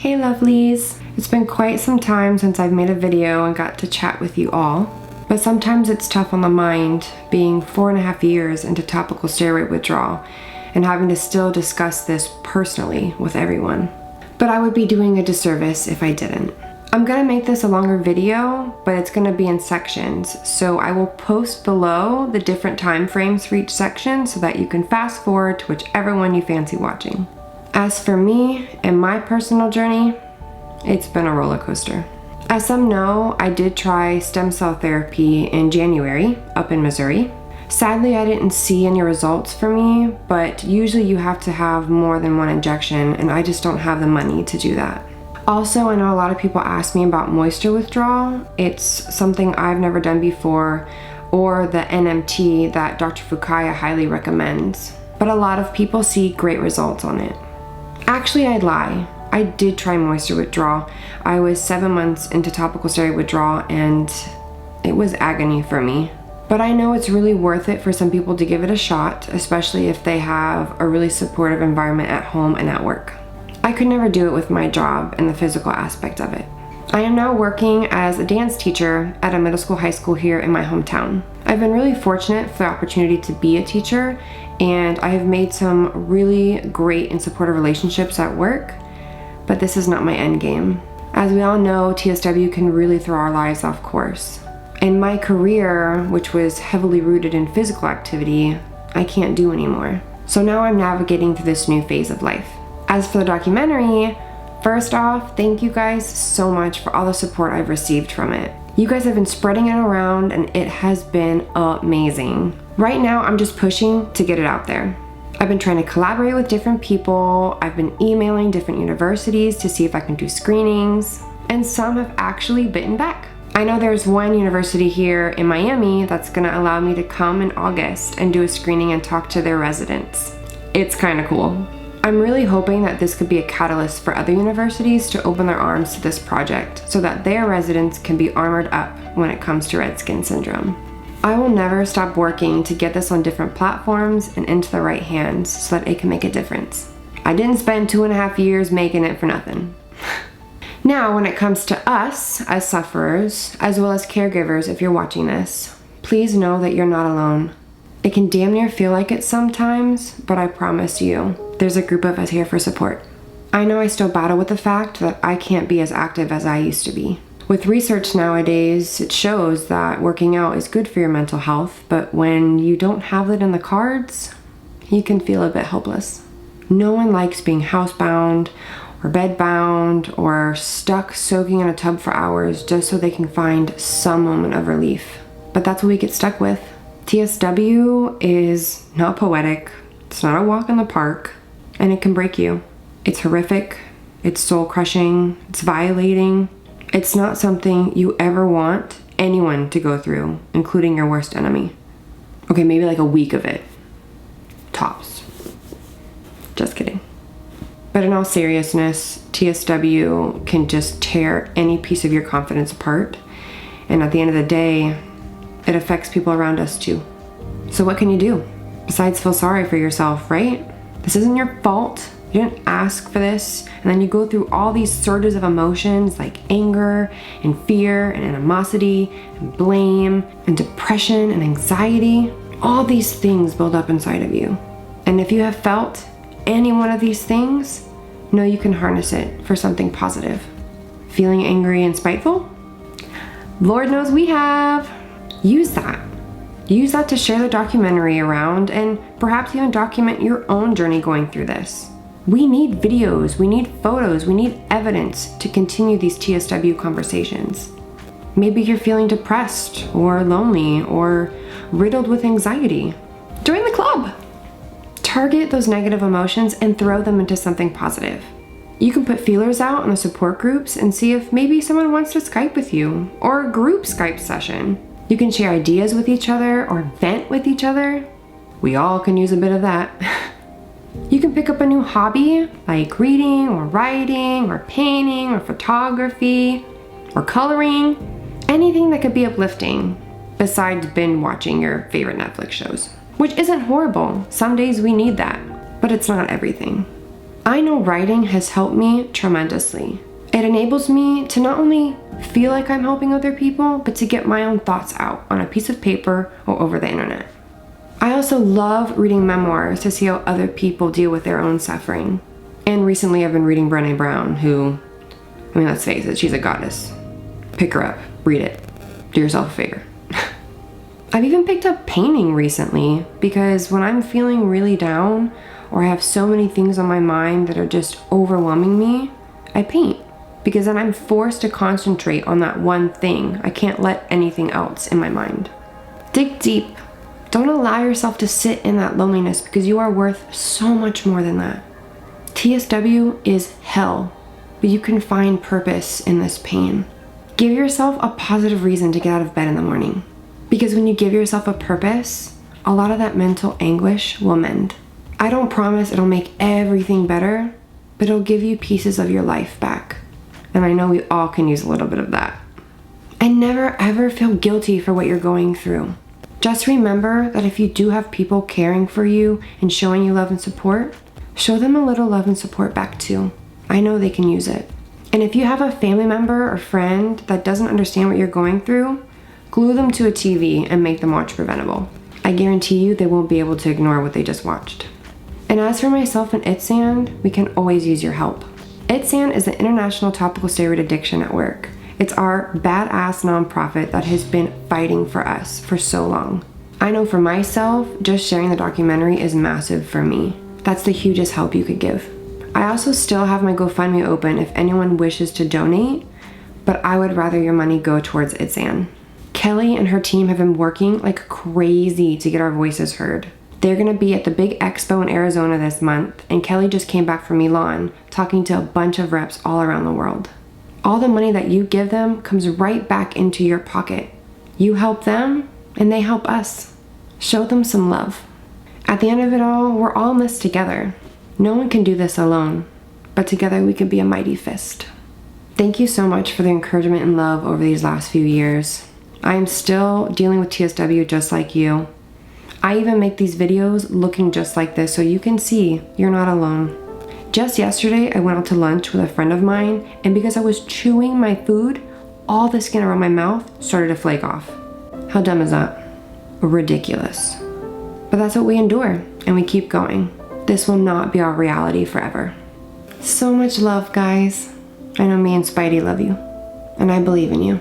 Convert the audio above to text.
Hey lovelies! It's been quite some time since I've made a video and got to chat with you all, but sometimes it's tough on the mind being 4.5 years into topical steroid withdrawal and having to still discuss this personally with everyone. But I would be doing a disservice if I didn't. I'm gonna make this a longer video, but it's gonna be in sections, so I will post below the different time frames for each section so that you can fast forward to whichever one you fancy watching. As for me and my personal journey, it's been a roller coaster. As some know, I did try stem cell therapy in January up in Missouri. Sadly, I didn't see any results for me, but usually you have to have more than one injection, and I just don't have the money to do that. Also, I know a lot of people ask me about moisture withdrawal. It's something I've never done before, or the NMT that Dr. Fukaya highly recommends. But a lot of people see great results on it. Actually, I'd lie. I did try moisture withdrawal. I was 7 months into topical steroid withdrawal and it was agony for me. But I know it's really worth it for some people to give it a shot, especially if they have a really supportive environment at home and at work. I could never do it with my job and the physical aspect of it. I am now working as a dance teacher at a middle school, high school here in my hometown. I've been really fortunate for the opportunity to be a teacher, and I have made some really great and supportive relationships at work, but this is not my end game. As we all know, TSW can really throw our lives off course. And my career, which was heavily rooted in physical activity, I can't do anymore. So now I'm navigating through this new phase of life. As for the documentary, first off, thank you guys so much for all the support I've received from it. You guys have been spreading it around and it has been amazing. Right now, I'm just pushing to get it out there. I've been trying to collaborate with different people. I've been emailing different universities to see if I can do screenings, and some have actually bitten back. I know there's one university here in Miami that's gonna allow me to come in August and do a screening and talk to their residents. It's kind of cool. I'm really hoping that this could be a catalyst for other universities to open their arms to this project so that their residents can be armored up when it comes to red skin syndrome. I will never stop working to get this on different platforms and into the right hands so that it can make a difference. I didn't spend 2.5 years making it for nothing. Now, when it comes to us as sufferers, as well as caregivers, if you're watching this, please know that you're not alone. It can damn near feel like it sometimes, but I promise you, there's a group of us here for support. I know I still battle with the fact that I can't be as active as I used to be. With research nowadays, it shows that working out is good for your mental health, but when you don't have it in the cards, you can feel a bit helpless. No one likes being housebound or bedbound or stuck soaking in a tub for hours just so they can find some moment of relief. But that's what we get stuck with. TSW is not poetic, it's not a walk in the park, and it can break you. It's horrific, it's soul-crushing, it's violating. It's not something you ever want anyone to go through, including your worst enemy. Okay, maybe like a week of it. Tops. Just kidding. But in all seriousness, TSW can just tear any piece of your confidence apart. And at the end of the day, it affects people around us too. So what can you do? Besides feel sorry for yourself, right? This isn't your fault. You didn't ask for this. And then you go through all these surges of emotions like anger and fear and animosity and blame and depression and anxiety. All these things build up inside of you. And if you have felt any one of these things, know you can harness it for something positive. Feeling angry and spiteful? Lord knows we have. Use that. Use that to share the documentary around and perhaps even document your own journey going through this. We need videos, we need photos, we need evidence to continue these TSW conversations. Maybe you're feeling depressed or lonely or riddled with anxiety. Join the club. Target those negative emotions and throw them into something positive. You can put feelers out on the support groups and see if maybe someone wants to Skype with you or a group Skype session. You can share ideas with each other or vent with each other. We all can use a bit of that. You can pick up a new hobby like reading or writing or painting or photography or coloring. Anything that could be uplifting besides binge watching your favorite Netflix shows, which isn't horrible. Some days we need that, but it's not everything. I know writing has helped me tremendously. It enables me to not only feel like I'm helping other people, but to get my own thoughts out on a piece of paper or over the internet. I also love reading memoirs to see how other people deal with their own suffering. And recently I've been reading Brené Brown, who, let's face it, she's a goddess. Pick her up, read it, do yourself a favor. I've even picked up painting recently because when I'm feeling really down or I have so many things on my mind that are just overwhelming me, I paint. Because then I'm forced to concentrate on that one thing. I can't let anything else in my mind. Dig deep. Don't allow yourself to sit in that loneliness because you are worth so much more than that. TSW is hell, but you can find purpose in this pain. Give yourself a positive reason to get out of bed in the morning. Because when you give yourself a purpose, a lot of that mental anguish will mend. I don't promise it'll make everything better, but it'll give you pieces of your life back. And I know we all can use a little bit of that. And never ever feel guilty for what you're going through. Just remember that if you do have people caring for you and showing you love and support, show them a little love and support back too. I know they can use it. And if you have a family member or friend that doesn't understand what you're going through, glue them to a TV and make them watch Preventable. I guarantee you they won't be able to ignore what they just watched. And as for myself and ItSand, we can always use your help. ItSand is the International Topical Steroid Addiction Network. It's our badass nonprofit that has been fighting for us for so long. I know for myself, just sharing the documentary is massive for me. That's the hugest help you could give. I also still have my GoFundMe open if anyone wishes to donate, but I would rather your money go towards ItSand. Kelly and her team have been working like crazy to get our voices heard. They're gonna be at the big expo in Arizona this month, and Kelly just came back from Milan talking to a bunch of reps all around the world. All the money that you give them comes right back into your pocket. You help them, and they help us. Show them some love. At the end of it all, we're all in this together. No one can do this alone, but together we can be a mighty fist. Thank you so much for the encouragement and love over these last few years. I am still dealing with TSW just like you. I even make these videos looking just like this so you can see you're not alone. Just yesterday, I went out to lunch with a friend of mine, and because I was chewing my food, all the skin around my mouth started to flake off. How dumb is that? Ridiculous. But that's what we endure, and we keep going. This will not be our reality forever. So much love, guys. I know me and Spidey love you, and I believe in you.